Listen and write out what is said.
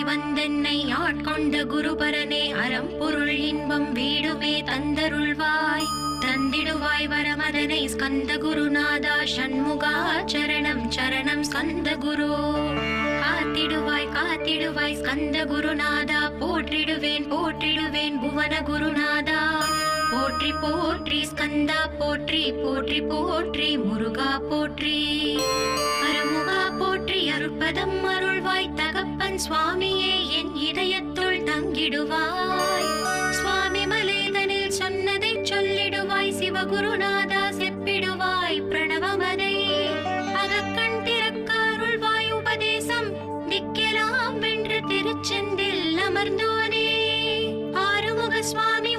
வந்தென்னை ஆட்கொண்ட குருபரனே அறம் பொருள் இன்பம் வீடுமே தந்தருள்வாய் தந்திடுவாய் வரமதனை ஸ்கந்த குருநாதா ஷண்முகா சரணம் சரணம் ஸ்கந்த குரு காத்திடுவாய் காத்திடுவாய் ஸ்கந்த குருநாதா போற்றிடுவேன் போற்றிடுவேன் புவன குருநாதா போற்றி போற்றி ஸ்கந்தா போற்றி போற்றி போற்றி முருகா போற்றி அருமுகா போற்றி அருட்பதம் அருள்வாய் தகப்பன் சுவாமியே என் இதயத்துள் தங்கிடுவாய் சுவாமி மலைதனில் சொன்னதை சொல்லிடுவாய் சிவகுருநாதா செப்பிடுவாய் பிரணவமதை அகக்கண் திறக்க அருள்வாய் உபதேசம் திக்கெல்லாம் வென்று திருச்செந்தில் அமர்ந்தோனே ஆறுமுக சுவாமி